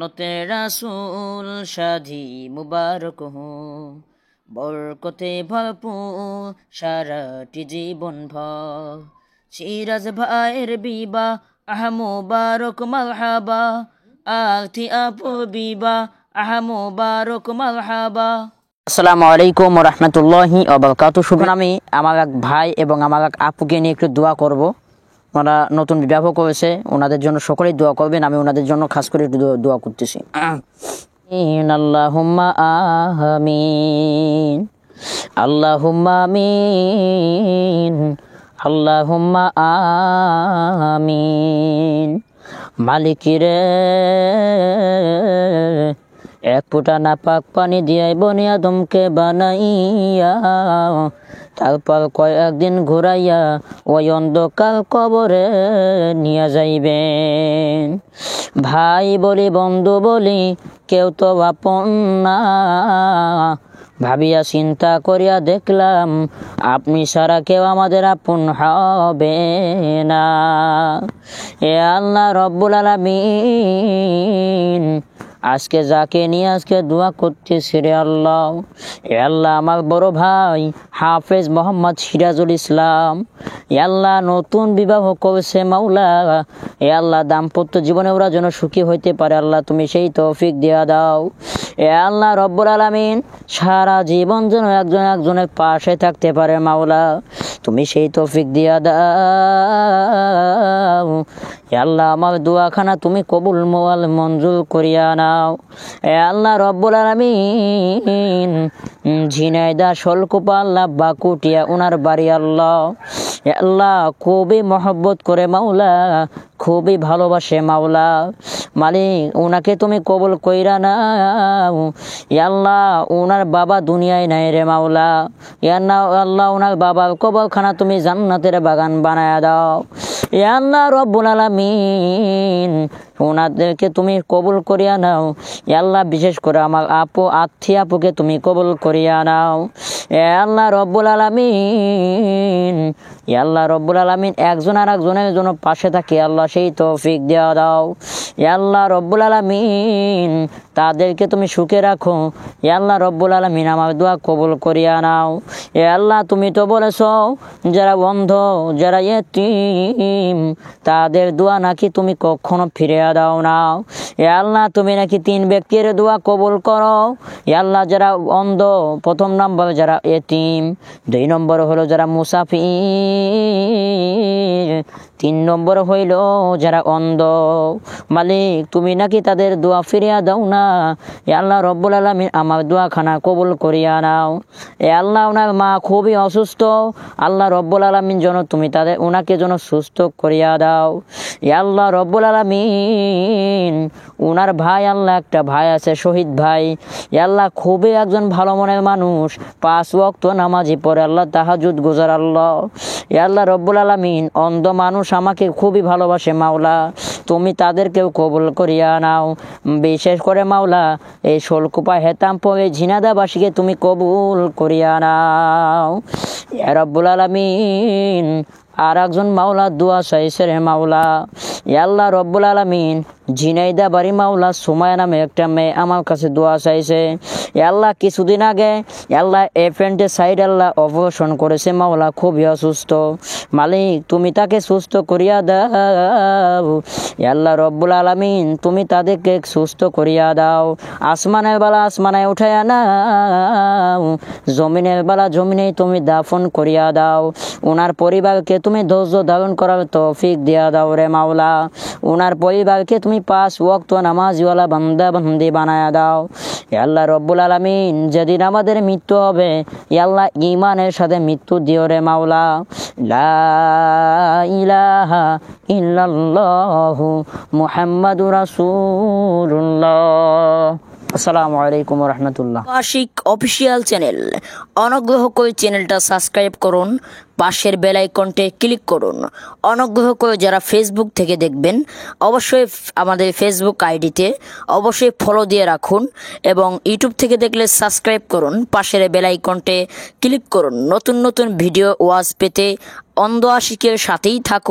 দৌলতে রাসূল শাদি মুবারক হো, বরকতে ভরপুর সারাটি জীবন ভর। সিরাজ ভাইয়ের বিবাহ মুবারক মারহাবা, আলতি আপুর বিবাহ মুবারক মারহাবা। আসসালামু আলাইকুম ওয়া রাহমাতুল্লাহি ওয়া বারাকাতুহু। শুভ আমি আমার এক ভাই এবং আমার এক আপুকে নিয়ে একটু দোয়া করব। ওনারা নতুন বিবাহ করেছে, ওনাদের জন্য সকলেই দোয়া করবেন। আমি ওনাদের জন্য খাস করে একটু দোয়া করতেছি। আল্লাহুম্মা আমিন, আল্লাহুম্মা আমিন, আল্লাহুম্মা আমিন। মালিকিরে এক ফোঁটা নাপাক পানি দিয়ে বনি আদমকে বানাইয়া, তারপর কয়েকদিন ঘুরাইয়া ওই অন্ধকার কবরে নিয়ে যাইবেন। ভাই বলি বন্ধু বলি কেউ তো আপন না, ভাবিয়া চিন্তা করিয়া দেখলাম আপনি ছাড়া কেউ আমাদের আপন হবে না। এ আল্লাহ রব্বুল আলামিন, আজকে যাকে নিয়ে আজকে দোয়া করতেছি রে আল্লাহ, এ আল্লাহ আমার বড় ভাই হাফেজ মোহাম্মদ সিরাজুল ইসলাম, এ আল্লাহ নতুন বিবাহ করেছে মাওলা, এ আল্লাহ দাম্পত্য জীবনে ওরা যেন সুখী হইতে পারে আল্লাহ তুমি সেই তৌফিক দিয়া দাও। এ আল্লাহ রব্বুল আলামিন, সারা জীবন যেন একজন একজনের পাশে থাকতে পারে মাওলা তুমি সেই তৌফিক দিয়া দাও। এ আল্লাহ আমার দোয়াখানা তুমি কবুল মঞ্জুর করিয়া নাও। এ আল্লাহ রব্বুল আলামিন, ঝিনাইদা শোলকুপা আল্লাহ বাকুটিয়া ওনার বাড়ি আল্লাহ, এ আল্লাহ খুবই মহব্বত করে মাওলা, খুবই ভালোবাসে মাওলা। মালিক ওনাকে তুমি কবুল কইরা নাও। ইয়া আল্লাহ ওনার বাবা দুনিয়ায় নাই রে মাওলা, ইয়া আল্লাহ ওনার বাবার কবরখানা তুমি জান্নাতের বাগান বানায়া দাও। ইয়া আল্লাহ রব্বুল আলামিন, ওনাদেরকে তুমি কবুল করিয়া নাও। ইয়া আল্লাহ বিশেষ করে আমার আপু আত্মী আপুকে তুমি কবুল করিয়া নাও। এ আল্লাহ রব্বুল আলামিন, ইয়া আল্লাহ রব্বুল আলামিন, একজন আর একজনের জন্য পাশে থাকি আল্লাহ সেই তৌফিক দেওয়া দাও। ইয়া আল্লাহ রব্বুল আলামিন, তাদেরকে তুমি সুখে রাখো। ইয়া আল্লাহ রব্বুল আলামিন, আমার দোয়া কবুল করিয়া নাও। এ আল্লাহ তুমি তো বলেছো যারা অন্ধ যারা ইয়েতিম তাদের দোয়া নাকি তুমি কখনো ফিরিয়ে দাও না। এ আল্লাহ তুমি নাকি 3 ব্যক্তির দোয়া কবুল করো। এ আল্লাহ যারা অন্ধ, প্রথম নম্বর যারা ইয়েতিম, 2 নম্বর হলো যারা মুসাফির, 3 নম্বর হইল যারা অন্ধ। মালিক তুমি নাকি তাদের দোয়া ফিরিয়া দাও না। এ আল্লাহ রব্বুল আলামিন, আমার দোয়াখানা কবুল করিয়া নাও। এ আল্লাহ ওনার মা খুবই অসুস্থ, আল্লাহ রব্বুল আলামিন যেন তুমি ওনাকে যেন সুস্থ করিয়া দাও। এ আল্লাহ রব্বুল আলামিন, ওনার ভাই আল্লাহ একটা ভাই আছে শহীদ ভাই, এ আল্লাহ খুবই একজন ভালো মনের মানুষ, 5 ওয়াক্ত নামাজি পড়ে আল্লাহ, তাহাজ্জুদ গুজার আল্লাহ। এ আল্লাহ রব্বুল আলামিন, অন্ধ মানুষ আমাকে খুবই ভালোবাসে মাওলা, তুমি তাদেরকেও কবুল করিয়া নাও। বিশেষ করে মাওলা এই শোলকুপা হেতাম পরে ঝিনাদাবাসীকে তুমি কবুল করিয়া নাও। ইয়া রব্বুল আলামিন, আর একজন মাওলা দোয়া চাইছে রে মাওলা। ইয়া আল্লাহ রব্বুল আলামিন, ঝিনাইদা বাড়ি মাওলা সুমায়া নামে একটা মেয়ে আমার কাছে দোয়া চাইছে। ইয়া আল্লাহ কিছুদিন আগে আল্লাহ অ্যাপেন্ডিসাইড আল্লাহ অপারেশন করেছে মাওলা, খুবই অসুস্থ। মালিক তুমি তাকে সুস্থ করিয়া দাও। ইয়া আল্লাহ রব্বুল আলামিন, তুমি তাদেরকে সুস্থ করিয়া দাও। আসমানের বেলা আসমানে উঠাইয়া নাও, জমিনের বেলা জমিনেই তুমি দাফন করিয়া দাও। ওনার পরিবারকে তুমি ধৈর্য ধারণ করার তৌফিক দিয়া দাও রে মাওলা। ওনার পরিবারকে তুমি 5 ওয়াক্ত নামাজওয়ালা বান্দা বান্দি বানায়া দাও। ইয়া আল্লাহ রব্বুল আলামিন, যেদিন আমাদের মৃত্যু হবে ইয়া আল্লাহ ঈমানের সাথে মৃত্যু দিও রে মাওলা। লা ইলাহা ইল্লাল্লাহু মুহাম্মাদুর রাসূলুল্লাহ। আসসালামু আলাইকুম ওয়া রাহমাতুল্লাহ। আশিক অফিসিয়াল চ্যানেল, অনুগ্রহ করে চ্যানেলটা সাবস্ক্রাইব করুন, পাশের বেল আইকনটি ক্লিক করুন। অনুগ্রহ করে যারা ফেসবুক থেকে দেখবেন অবশ্যই আমাদের ফেসবুক আইডিতে অবশ্যই ফলো দিয়ে রাখুন, এবং ইউটিউব থেকে দেখলে সাবস্ক্রাইব করুন, পাশের বেল আইকনটি ক্লিক করুন। নতুন নতুন ভিডিও ওয়াজ পেতে অন্ধ আশিকের সাথেই থাকুন।